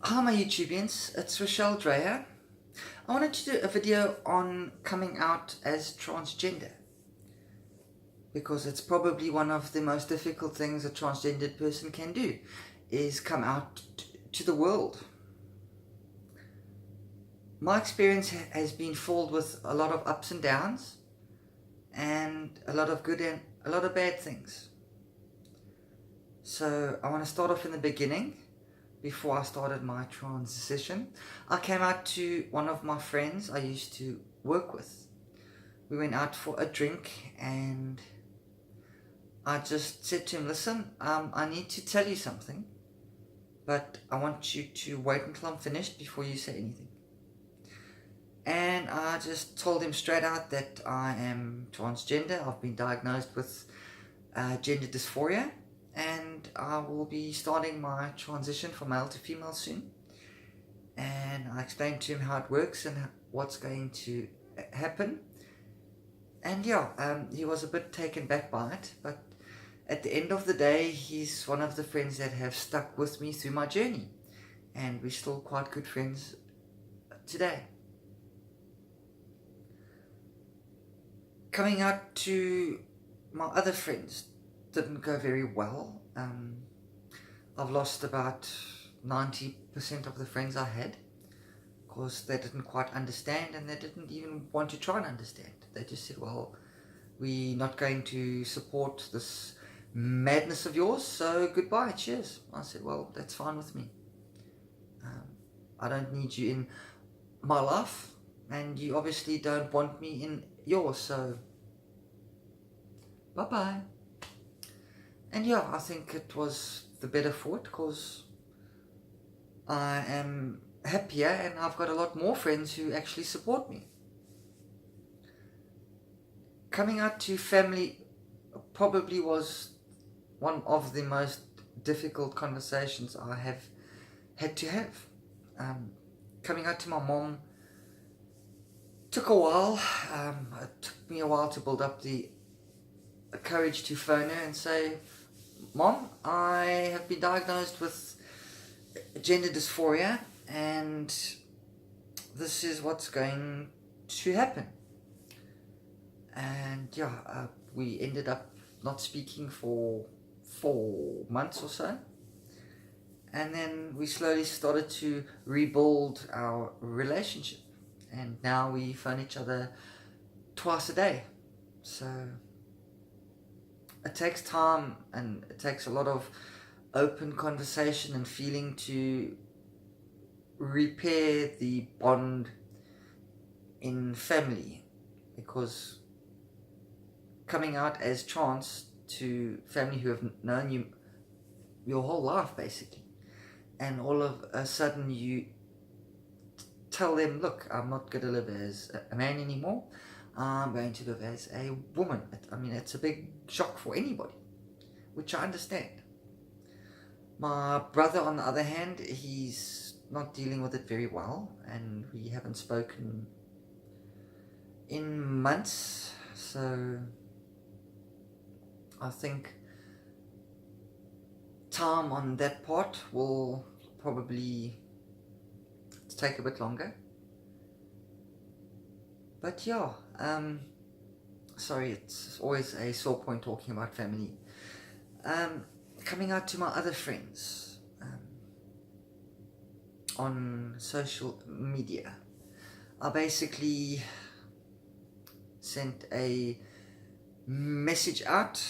Hi my YouTubians, it's Rochelle Dreyer. I wanted to do a video on coming out as transgender because it's probably one of the most difficult things a transgendered person can do is come out to the world. My experience has been filled with a lot of ups and downs and a lot of good and a lot of bad things. So I want to start off in the beginning. Before I started my transition, I came out to one of my friends I used to work with. We went out for a drink and I just said to him, listen, I need to tell you something, but I want you to wait until I'm finished before you say anything. And I just told him straight out that I am transgender. I've been diagnosed with gender dysphoria, and I will be starting my transition from male to female soon. And I explained to him how it works and what's going to happen. And yeah, he was a bit taken back by it, but at the end of the day, he's one of the friends that have stuck with me through my journey, and we're still quite good friends today. Coming out to my other friends didn't go very well. I've lost about 90% of the friends I had because they didn't quite understand, and they didn't even want to try and understand. They just said, well, we're not going to support this madness of yours, so goodbye, cheers. I said, well, that's fine with me. I don't need you in my life, and you obviously don't want me in yours, so bye-bye. And yeah, I think it was the better for it because I am happier and I've got a lot more friends who actually support me. Coming out to family probably was one of the most difficult conversations I have had to have. Coming out to my mom took a while. It took me a while to build up the courage to phone her and say, Mom, I have been diagnosed with gender dysphoria and this is what's going to happen. And yeah, we ended up not speaking for 4 months or so. And then we slowly started to rebuild our relationship. And now we phone each other twice a day. So it takes time and it takes a lot of open conversation and feeling to repair the bond in family, because coming out as trans to family who have known you your whole life basically, and all of a sudden you tell them, look, I'm not going to live as a man anymore, I'm going to live as a woman. I mean, it's a big shock for anybody, which I understand. My brother, on the other hand, he's not dealing with it very well, and we haven't spoken in months, so I think time on that part will probably take a bit longer. But yeah, sorry, it's always a sore point talking about family. Coming out to my other friends on social media, I basically sent a message out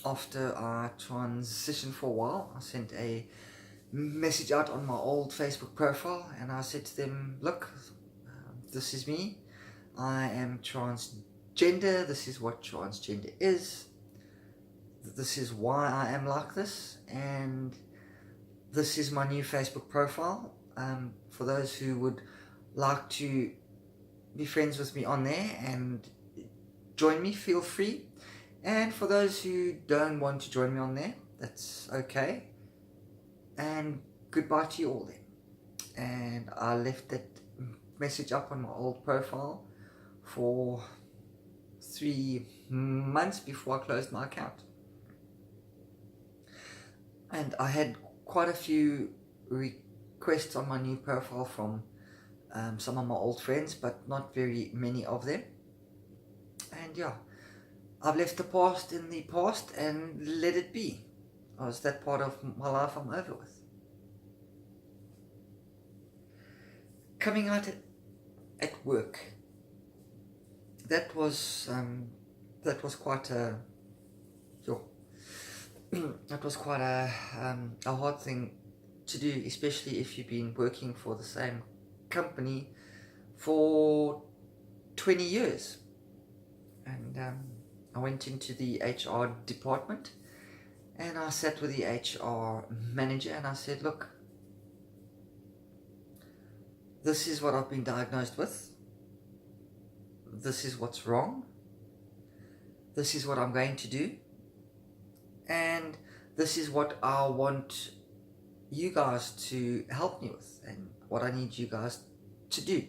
after I transitioned for a while. I sent a message out on my old Facebook profile and I said to them, look, this is me, I am transgender, this is what transgender is, this is why I am like this, and this is my new Facebook profile. For those who would like to be friends with me on there and join me, feel free. And for those who don't want to join me on there, that's okay. And goodbye to you all then. And I left that message up on my old profile for 3 months before I closed my account. And I had quite a few requests on my new profile from some of my old friends, but not very many of them. And yeah, I've left the past in the past and let it be. It's that part of my life I'm over with. Coming out at work, that was quite a that was quite a hard thing to do, especially if you've been working for the same company for 20 years. And I went into the HR department and I sat with the HR manager and I said, look, this is what I've been diagnosed with. This is what's wrong. This is what I'm going to do. And this is what I want you guys to help me with and what I need you guys to do.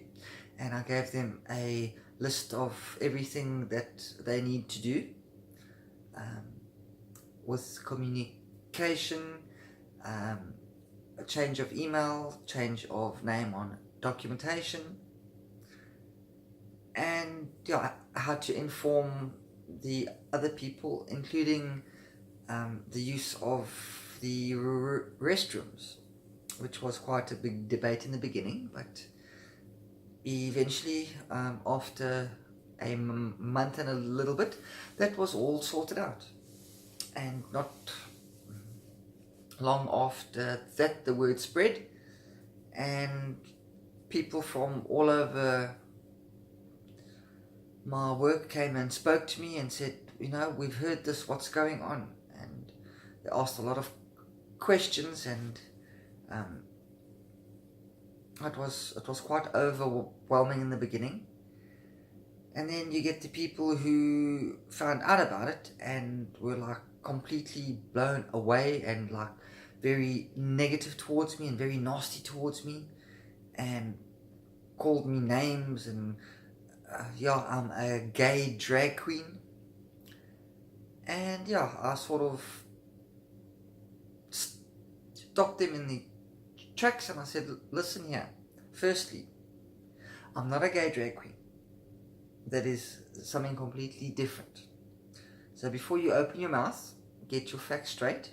And I gave them a list of everything that they need to do with communication, a change of email, change of name on documentation, and yeah, how to inform the other people, including the use of the restrooms, which was quite a big debate in the beginning, but eventually, after a month and a little bit, that was all sorted out. And not long after that, the word spread, and people from all over my work came and spoke to me and said, we've heard this, what's going on? And they asked a lot of questions, and it was quite overwhelming in the beginning. And then you get the people who found out about it and were like completely blown away and like very negative towards me and very nasty towards me and called me names and I'm a gay drag queen. And yeah, I sort of stopped them in the tracks and I said, listen here, firstly, I'm not a gay drag queen. That is something completely different. So before you open your mouth, get your facts straight.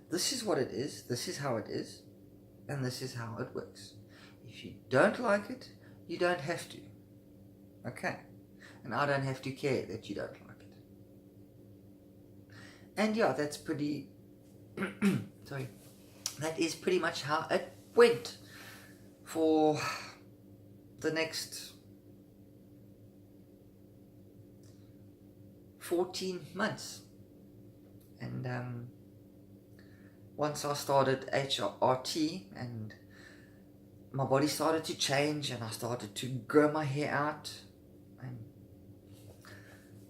This is what it is, this is how it is, and this is how it works. If you don't like it, you don't have to. Okay? And I don't have to care that you don't like it. And yeah, that's pretty... sorry. That is pretty much how it went for the next 14 months. And once I started HRT and my body started to change and I started to grow my hair out and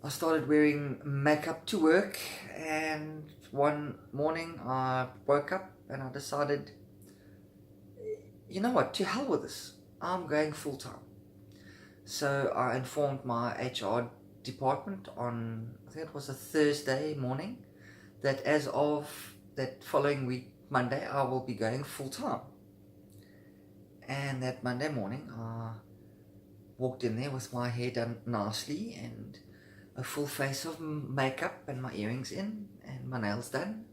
I started wearing makeup to work, and one morning I woke up and I decided, you know what, to hell with this, I'm going full time. So I informed my HR department on, I think it was a Thursday morning, that as of that following week, Monday, I will be going full time. And that Monday morning, I walked in there with my hair done nicely and a full face of makeup and my earrings in and my nails done.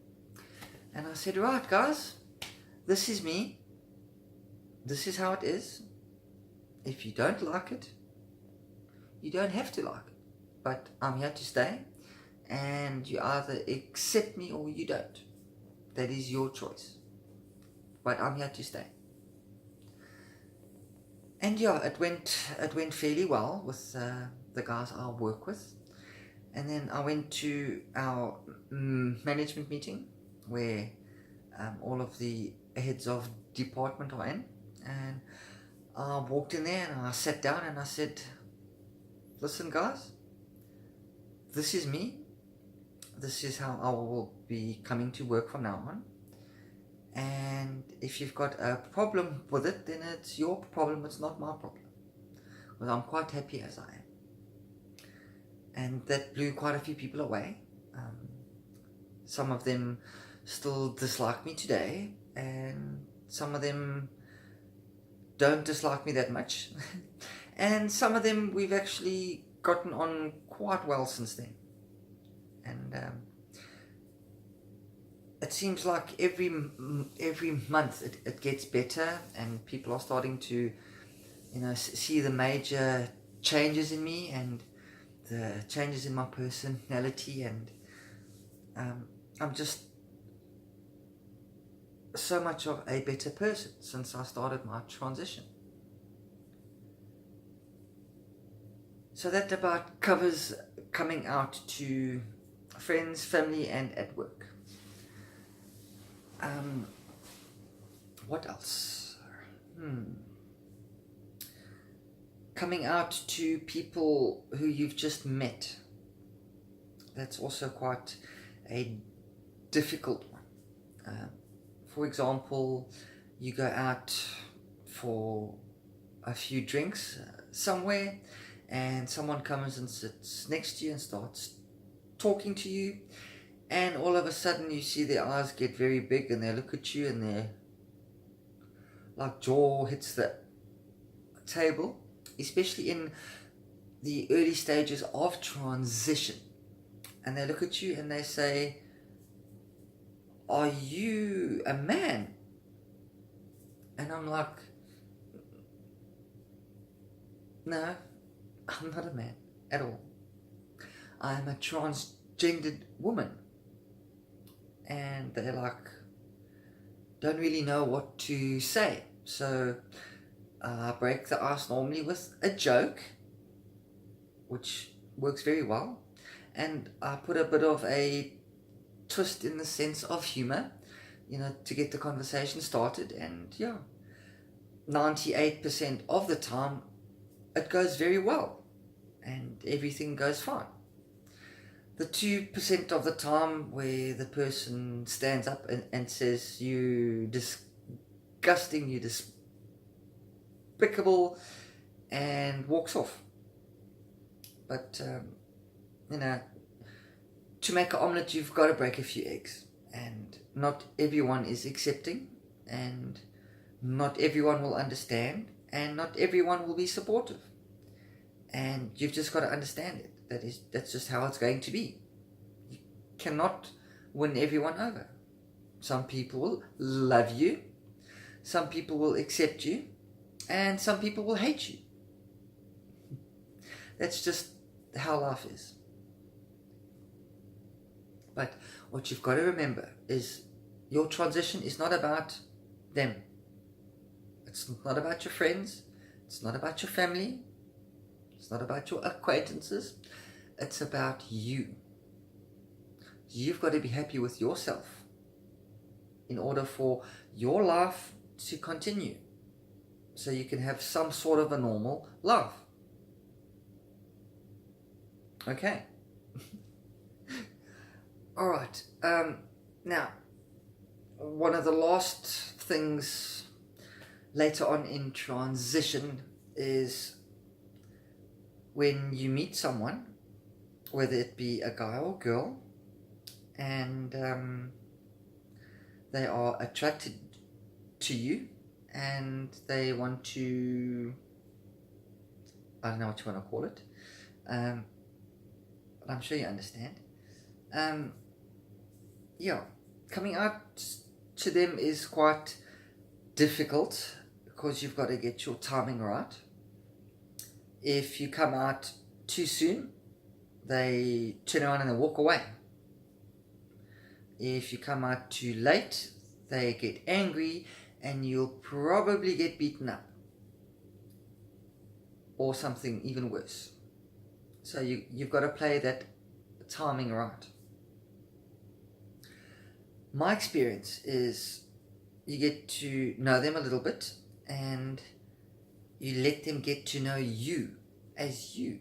And I said, right guys, this is me. This is how it is. If you don't like it, you don't have to like it. But I'm here to stay, and you either accept me or you don't. That is your choice. But I'm here to stay. And yeah, it went fairly well with the guys I work with. And then I went to our management meeting where all of the heads of department are in. And I walked in there and I sat down and I said, listen guys, this is me. This is how I will be coming to work from now on. And if you've got a problem with it, then it's your problem, it's not my problem. Because I'm quite happy as I am. And that blew quite a few people away. Some of them still dislike me today, and some of them don't dislike me that much. And some of them we've actually gotten on quite well since then. And it seems like every month it gets better, and people are starting to, see the major changes in me and the changes in my personality, and I'm just so much of a better person since I started my transition. So that about covers coming out to friends, family, and at work. What else? Coming out to people who you've just met. That's also quite a difficult one. For example, you go out for a few drinks somewhere, and someone comes and sits next to you and starts talking to you, and all of a sudden you see their eyes get very big and they look at you and their like jaw hits the table, especially in the early stages of transition. And they look at you and they say, "Are you a man?" And I'm like, "No, I'm not a man at all. I am a transgendered woman." And they're like, don't really know what to say. So I break the ice normally with a joke, which works very well. And I put a bit of a twist in the sense of humor, to get the conversation started. And 98% of the time it goes very well and everything goes fine. The 2% of the time where the person stands up and says, "You disgusting, you despicable," and walks off. But, to make an omelette, you've got to break a few eggs. And not everyone is accepting, and not everyone will understand, and not everyone will be supportive. And you've just got to understand it. That's just how it's going to be. You cannot win everyone over. Some people will love you, some people will accept you, and some people will hate you. That's just how life is. But what you've got to remember is your transition is not about them. It's not about your friends. It's not about your family. It's not about your acquaintances. It's about you. You've got to be happy with yourself in order for your life to continue, so you can have some sort of a normal life. Okay. Alright. Now, one of the last things later on in transition is when you meet someone, whether it be a guy or girl, and they are attracted to you and they want to, I don't know what you want to call it, but I'm sure you understand. Coming out to them is quite difficult because you've got to get your timing right. If you come out too soon, they turn around and they walk away. If you come out too late, they get angry and you'll probably get beaten up, or something even worse. So you've got to play that timing right. My experience is you get to know them a little bit and you let them get to know you as you.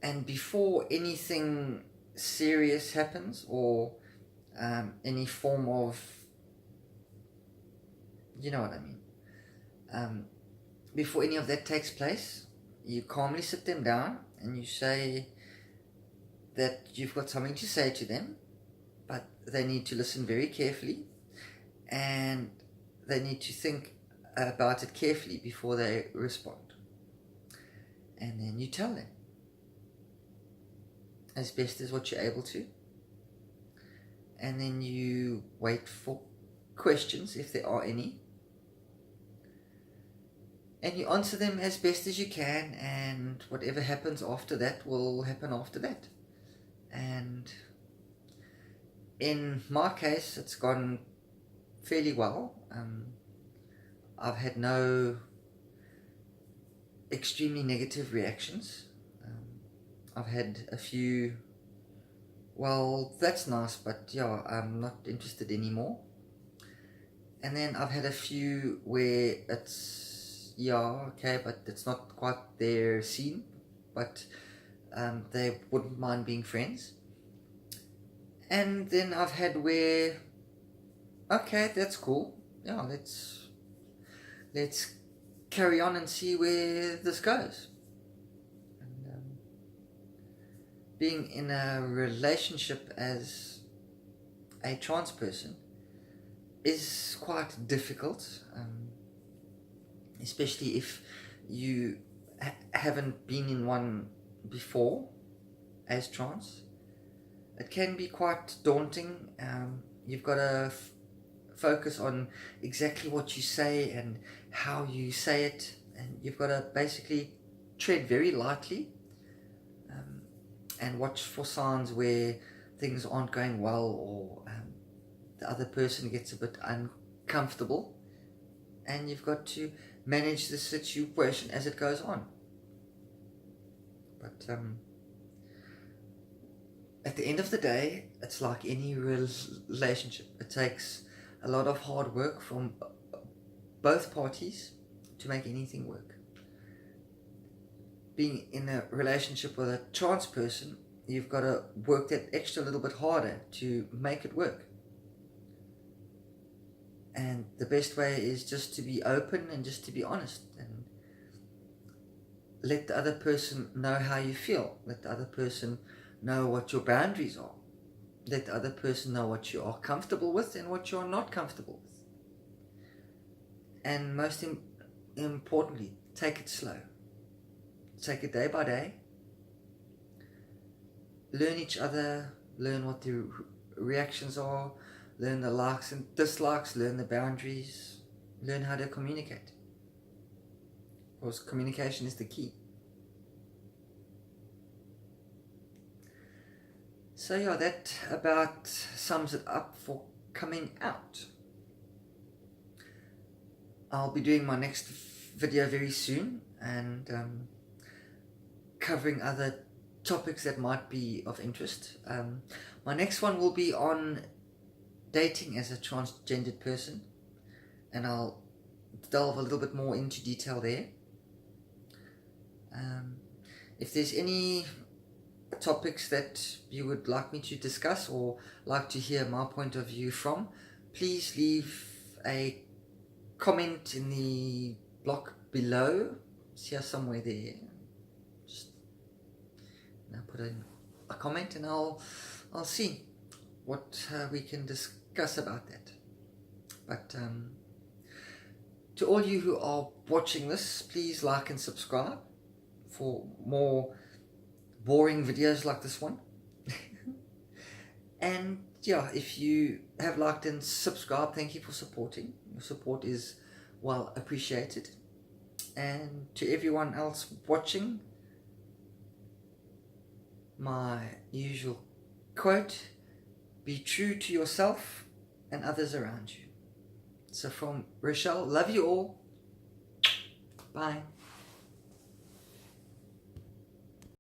And before anything serious happens, or any form of, you know what I mean, before any of that takes place, you calmly sit them down and you say that you've got something to say to them, but they need to listen very carefully, and they need to think about it carefully before they respond. And then you tell them as best as what you're able to, and then you wait for questions if there are any, and you answer them as best as you can, and whatever happens after that will happen after that. And in my case, it's gone fairly well. I've had no extremely negative reactions. I've had a few, well, that's nice, but yeah, I'm not interested anymore. And then I've had a few where it's, yeah, okay, but it's not quite their scene, but they wouldn't mind being friends. And then I've had where, okay, that's cool, yeah, let's carry on and see where this goes. And being in a relationship as a trans person is quite difficult, especially if you haven't been in one before as trans. It can be quite daunting. You've got to focus on exactly what you say and how you say it, and you've got to basically tread very lightly, and watch for signs where things aren't going well, or the other person gets a bit uncomfortable, and you've got to manage the situation as it goes on. But at the end of the day, it's like any relationship. It takes a lot of hard work from both parties to make anything work. Being in a relationship with a trans person, you've got to work that extra little bit harder to make it work. And the best way is just to be open and just to be honest, and let the other person know how you feel. Let the other person know what your boundaries are. Let the other person know what you are comfortable with and what you are not comfortable with. And most importantly, take it slow. Take it day by day. Learn each other, learn what the reactions are, learn the likes and dislikes, learn the boundaries, learn how to communicate. Because communication is the key. So yeah, that about sums it up for coming out. I'll be doing my next video very soon, and covering other topics that might be of interest. My next one will be on dating as a transgendered person, and I'll delve a little bit more into detail there. If there's any topics that you would like me to discuss or like to hear my point of view from, please leave a comment in the block below. It's here somewhere there. Just now put in a comment, and I'll see what we can discuss about that. But to all you who are watching this, please like and subscribe for more boring videos like this one. And yeah, if you have liked and subscribed, thank you for supporting. Your support is well appreciated. And to everyone else watching, my usual quote: be true to yourself and others around you. So from Rochelle, love you all. Bye.